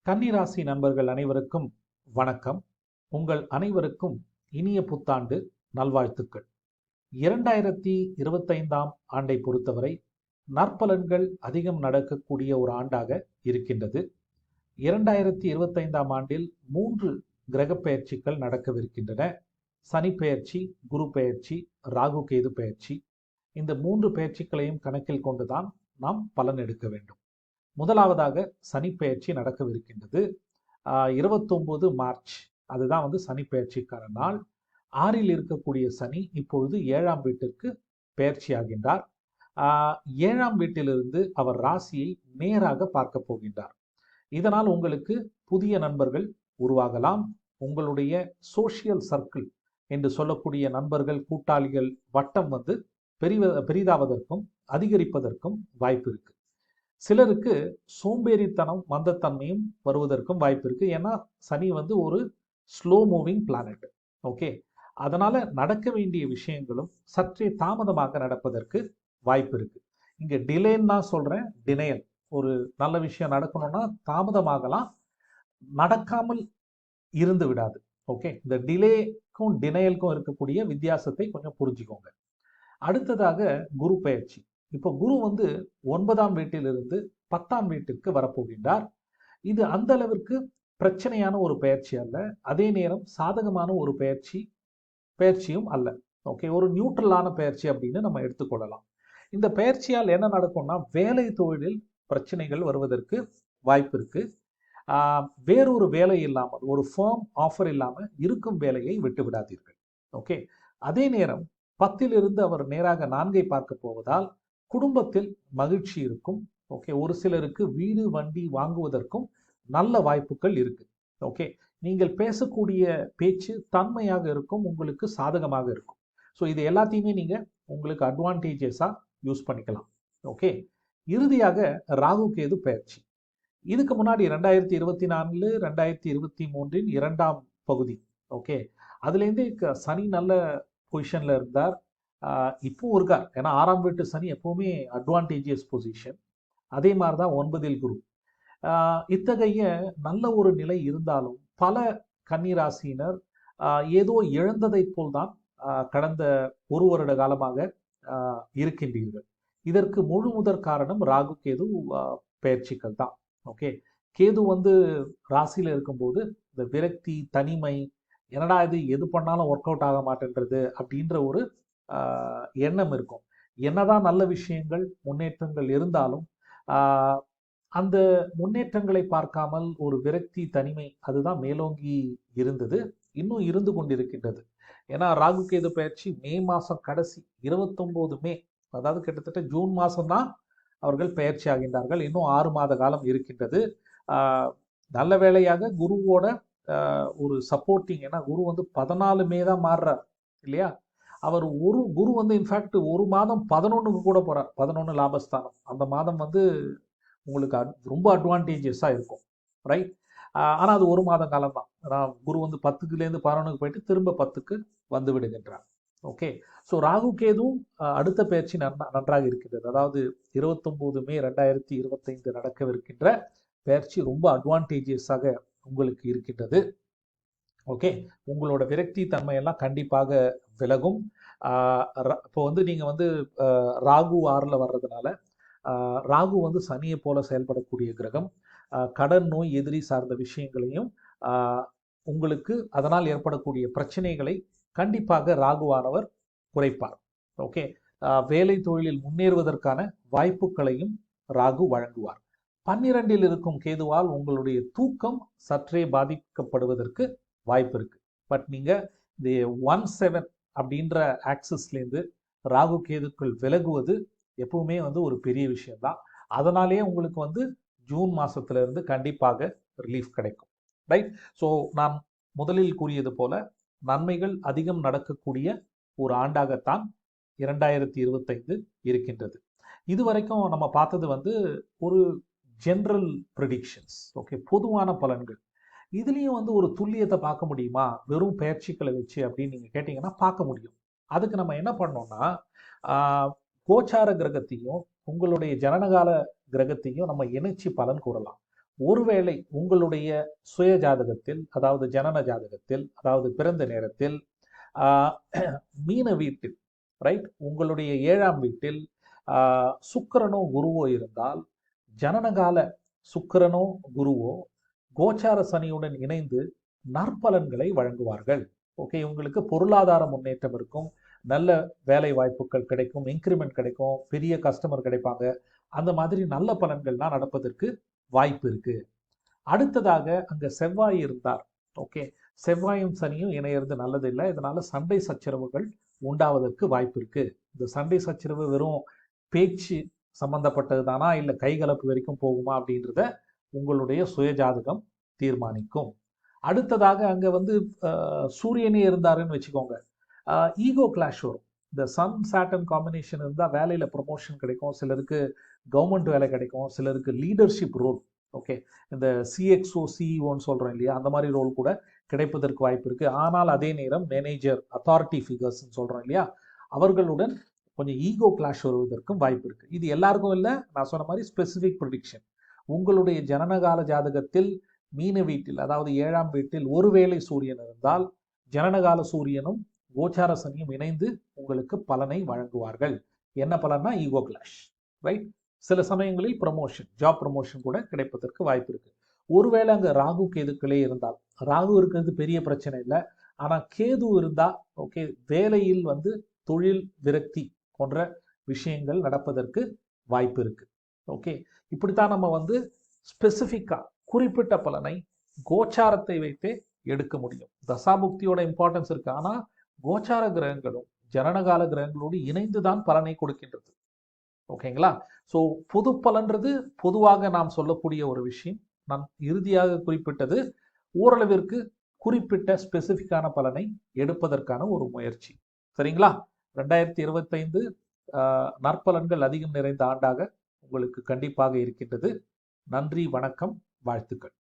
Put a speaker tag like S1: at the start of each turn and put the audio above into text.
S1: கன்னிராசி நண்பர்கள் அனைவருக்கும் வணக்கம். உங்கள் அனைவருக்கும் இனிய புத்தாண்டு நல்வாழ்த்துக்கள். 2025ஆம் ஆண்டை பொறுத்தவரை நற்பலன்கள் அதிகம் நடக்கக்கூடிய ஒரு ஆண்டாக இருக்கின்றது. 2025ஆம் ஆண்டில் 3 கிரக பெயர்ச்சிகள் நடக்கவிருக்கின்றன. சனி பெயர்ச்சி, குரு பெயர்ச்சி, ராகு கேது பெயர்ச்சி. இந்த 3 பெயர்ச்சிகளையும் கணக்கில் கொண்டுதான் நாம் பலன் எடுக்க வேண்டும். முதலாவதாக சனி பெயர்ச்சி நடக்கவிருக்கின்றது. 29 மார்ச் அதுதான் சனி பெயர்ச்சிக்கான நாள். 6ல் இருக்கக்கூடிய சனி இப்பொழுது 7ஆம் வீட்டிற்கு பெயர்ச்சி ஆகின்றார். 7ஆம் வீட்டிலிருந்து அவர் ராசியை நேராக பார்க்க போகின்றார். இதனால் உங்களுக்கு புதிய நண்பர்கள் உருவாகலாம். உங்களுடைய சோசியல் சர்க்கிள் என்று சொல்லக்கூடிய நண்பர்கள், கூட்டாளிகள் வட்டம் பெரிதாவதற்கும் அதிகரிப்பதற்கும் வாய்ப்பு இருக்கு. சிலருக்கு சோம்பேறித்தனம், மந்தத்தன்மையும் வருவதற்கும் வாய்ப்பு இருக்கு. ஏன்னா சனி ஒரு ஸ்லோ மூவிங் பிளானட். ஓகே, அதனால நடக்க வேண்டிய விஷயங்களும் சற்றே தாமதமாக நடப்பதற்கு வாய்ப்பு இருக்கு. இங்க டிலேன்னு தான் சொல்றேன், டினையல். ஒரு நல்ல விஷயம் நடக்கணும்னா தாமதமாகலாம், நடக்காமல் இருந்து விடாது. ஓகே, இந்த டிலேக்கும் டினையலுக்கும் இருக்கக்கூடிய வித்தியாசத்தை கொஞ்சம் புரிஞ்சுக்கோங்க. அடுத்ததாக குரு பெயர்ச்சி. இப்போ குரு 9ஆம் வீட்டிலிருந்து 10ஆம் வீட்டிற்கு வரப்போகின்றார். இது அந்த அளவிற்கு பிரச்சனையான ஒரு பெயர்ச்சி அல்ல, அதே நேரம் சாதகமான ஒரு பெயர்ச்சியும் அல்ல. ஓகே, ஒரு நியூட்ரலான பெயர்ச்சி அப்படின்னு நம்ம எடுத்துக்கொள்ளலாம். இந்த பெயர்ச்சியால் என்ன நடக்கும்னா, வேலை தொழிலில் பிரச்சனைகள் வருவதற்கு வாய்ப்பு இருக்கு. வேறொரு வேலை இல்லாமல், ஒரு ஃபர்ம் ஆஃபர் இல்லாமல் இருக்கும் வேலையை விட்டு விடாதீர்கள். ஓகே, அதே நேரம் 10லிருந்து அவர் நேராக 4ஐ பார்க்க போவதால் குடும்பத்தில் மகிழ்ச்சி இருக்கும். ஓகே, ஒரு சிலருக்கு வீடு வண்டி வாங்குவதற்கும் நல்ல வாய்ப்புகள் இருக்கு. ஓகே, நீங்கள் பேசக்கூடிய பேச்சு தன்மையாக இருக்கும், உங்களுக்கு சாதகமாக இருக்கும். ஸோ இது எல்லாத்தையுமே நீங்க உங்களுக்கு அட்வான்டேஜஸா யூஸ் பண்ணிக்கலாம். ஓகே, இறுதியாக ராகு கேது பெயர்ச்சி. இதுக்கு முன்னாடி 2024 2023 2ஆம் பகுதி. ஓகே, அதுலேருந்தே சனி நல்ல பொசிஷன்ல இருந்தார், இப்பவும் இருக்கார். ஏன்னா 6ஆம் வீட்டு சனி எப்பவுமே அட்வான்டேஜியஸ் பொசிஷன். அதே மாதிரி தான் 9ல் குரு. இத்தகைய நல்ல ஒரு நிலை இருந்தாலும் பல கன்னிராசியினர் ஏதோ இழந்ததை போல்தான் கடந்த ஒரு வருட காலமாக இருக்கின்றீர்கள். இதற்கு முழு முதற் காரணம் ராகு கேது பெயர்ச்சிகள் தான். ஓகே, கேது ராசியில இருக்கும்போது இந்த விரக்தி, தனிமை, என்னடா இது எது பண்ணாலும் ஒர்க் அவுட் ஆக மாட்டேன்றது அப்படின்ற ஒரு எண்ணம் இருக்கும். என்னதான் நல்ல விஷயங்கள், முன்னேற்றங்கள் இருந்தாலும் அந்த முன்னேற்றங்களை பார்க்காமல் ஒரு விரக்தி, தனிமை அதுதான் மேலோங்கி இருந்தது, இன்னும் இருந்து கொண்டிருக்கின்றது. ஏன்னா ராகு கேது பயிற்சி மே மாதம் கடைசி 29 மே, அதாவது கிட்டத்தட்ட ஜூன் மாதம் தான் அவர்கள் பயிற்சி ஆகின்றார்கள். இன்னும் 6 மாத காலம் இருக்கின்றது. நல்ல வேளையாக குருவோட ஒரு சப்போர்ட்டிங், ஏன்னா குரு 14 மே தான் மாறுறார் இல்லையா. அவர் குரு இன்ஃபேக்ட் ஒரு மாதம் 11க்கு கூட போறார். 11 லாபஸ்தானம். அந்த மாதம் உங்களுக்கு ரொம்ப அட்வான்டேஜஸாக இருக்கும், ரைட். ஆனால் அது ஒரு மாத காலம் தான். ஆனால் குரு 10லேருந்து 11க்கு போயிட்டு திரும்ப 10க்கு வந்து விடுகின்றார். ஓகே, ஸோ ராகு கேதுவும் அடுத்த பயிற்சி நன்றாக இருக்கின்றது. அதாவது 29 மே 2025 நடக்கவிருக்கின்ற பயிற்சி ரொம்ப அட்வான்டேஜஸாக உங்களுக்கு இருக்கின்றது. ஓகே, உங்களோட விரக்தி தன்மையெல்லாம் கண்டிப்பாக விலகும். இப்போ நீங்கள் ராகு 6ல் வர்றதுனால, ராகு சனியை போல செயல்படக்கூடிய கிரகம். கடன், நோய், எதிரி சார்ந்த விஷயங்களையும் உங்களுக்கு அதனால் ஏற்படக்கூடிய பிரச்சனைகளை கண்டிப்பாக ராகுவானவர் குறைப்பார். ஓகே, வேலை தொழிலில் முன்னேறுவதற்கான வாய்ப்புகளையும் ராகு வழங்குவார். 12ல் இருக்கும் கேதுவால் உங்களுடைய தூக்கம் சற்றே பாதிக்கப்படுவதற்கு வாய்ப்பு இருக்கு. பட் நீங்க இந்த 1-7 அப்படின்ற ஆக்சிஸ்லேருந்து ராகு கேதுக்கள் விலகுவது எப்பவுமே ஒரு பெரிய விஷயம்தான். அதனாலேயே உங்களுக்கு ஜூன் மாசத்துல இருந்து கண்டிப்பாக ரிலீஃப் கிடைக்கும், ரைட். ஸோ நான் முதலில் கூறியது போல நன்மைகள் அதிகம் நடக்கக்கூடிய ஒரு ஆண்டாகத்தான் 2025 இருக்கின்றது. இதுவரைக்கும் நம்ம பார்த்தது ஒரு ஜென்ரல் ப்ரெடிக்ஷன்ஸ். ஓகே, பொதுவான பலன்கள். இதுலேயும் ஒரு துல்லியத்தை பார்க்க முடியுமா வெறும் பயிற்சிகளை வச்சு அப்படின்னு நீங்கள் கேட்டிங்கன்னா பார்க்க முடியும். அதுக்கு நம்ம என்ன பண்ணோம்னா, கோச்சார கிரகத்தையும் உங்களுடைய ஜனனகால கிரகத்தையும் நம்ம இணைச்சி பலன் கூறலாம். ஒருவேளை உங்களுடைய சுய ஜாதகத்தில், அதாவது ஜனன ஜாதகத்தில், அதாவது பிறந்த நேரத்தில் மீன வீட்டில், ரைட், உங்களுடைய 7ஆம் வீட்டில் சுக்கிரனோ குருவோ இருந்தால், ஜனனகால சுக்கிரனோ குருவோ கோச்சார சனியுடன் இணைந்து நற்பலன்களை வழங்குவார்கள். ஓகே, உங்களுக்கு பொருளாதார முன்னேற்றம் இருக்கும், நல்ல வேலை வாய்ப்புகள் கிடைக்கும், இன்க்ரிமெண்ட் கிடைக்கும், பெரிய கஸ்டமர் கிடைப்பாங்க. அந்த மாதிரி நல்ல பலன்கள்லாம் நடப்பதற்கு வாய்ப்பு இருக்கு. அடுத்ததாக அங்க செவ்வாய் இருந்தார். ஓகே, செவ்வாயும் சனியும் இணையிறது நல்லது இல்லை. இதனால சண்டை சச்சரவுகள் உண்டாவதற்கு வாய்ப்பு இருக்கு. இந்த சண்டை சச்சரவு வெறும் பேச்சு சம்பந்தப்பட்டது தானா, இல்லை கைகலப்பு வரைக்கும் போகுமா அப்படின்றத உங்களுடைய சுயஜாதகம் தீர்மானிக்கும். அடுத்ததாக அங்க வந்து சூரியனே இருந்தாருன்னு வச்சுக்கோங்க, ஈகோ கிளாஷ் வரும். இந்த சன் சாட்டன் காம்பினேஷன் இருந்தால் வேலையில் ப்ரொமோஷன் கிடைக்கும், சிலருக்கு கவர்மெண்ட் வேலை கிடைக்கும், சிலருக்கு லீடர்ஷிப் ரோல், ஓகே, இந்த சிஎக்ஸ்ஓ சிஇஓன்னு சொல்கிறோம் இல்லையா, அந்த மாதிரி ரோல் கூட கிடைப்பதற்கு வாய்ப்பு இருக்குது. ஆனால் அதே நேரம் மேனேஜர், அத்தாரிட்டி ஃபிகர்ஸ்ன்னு சொல்கிறோம் இல்லையா, அவர்களுடன் கொஞ்சம் ஈகோ கிளாஷ் வருவதற்கும் வாய்ப்பு இருக்குது. இது எல்லாருக்கும் இல்லை, நான் சொன்ன மாதிரி ஸ்பெசிஃபிக் ப்ரெடிக்ஷன். உங்களுடைய ஜனனகால ஜாதகத்தில் மீன வீட்டில், அதாவது 7ஆம் வீட்டில் ஒருவேளை சூரியன் இருந்தால், ஜனனகால சூரியனும் கோச்சார சனியும் இணைந்து உங்களுக்கு பலனை வழங்குவார்கள். என்ன பலன்னா ஈகோ கிளாஷ், ரைட். சில சமயங்களில் ப்ரமோஷன், ஜாப் ப்ரமோஷன் கூட கிடைப்பதற்கு வாய்ப்பு இருக்கு. ஒருவேளை அங்கே ராகு கேதுக்களே இருந்தால், ராகு இருக்கிறது பெரிய பிரச்சனை இல்லை, ஆனால் கேது இருந்தா ஓகே, வேலையில் வந்து தொழில் விரக்தி போன்ற விஷயங்கள் நடப்பதற்கு வாய்ப்பு இருக்கு. ஓகே, இப்படித்தான் நம்ம வந்து ஸ்பெசிஃபிக்கா குறிப்பிட்ட பலனை கோச்சாரத்தை வைத்தே எடுக்க முடியும். தசாபுக்தியோட இம்பார்ட்டன்ஸ் இருக்கு, ஆனால் கோச்சார கிரகங்களும் ஜனனகால கிரகங்களோடு இணைந்து தான் பலனை கொடுக்கின்றது. ஓகேங்களா? ஸோ பொது பலன்றது பொதுவாக நாம் சொல்லக்கூடிய ஒரு விஷயம். நான் இறுதியாக குறிப்பிட்டது ஓரளவிற்கு குறிப்பிட்ட ஸ்பெசிஃபிக்கான பலனை எடுப்பதற்கான ஒரு முயற்சி. சரிங்களா? 2025 நற்பலன்கள் அதிகம் நிறைந்த ஆண்டாக உங்களுக்கு கண்டிப்பாக இருக்கின்றது. நன்றி, வணக்கம், வாழ்த்துக்கள்.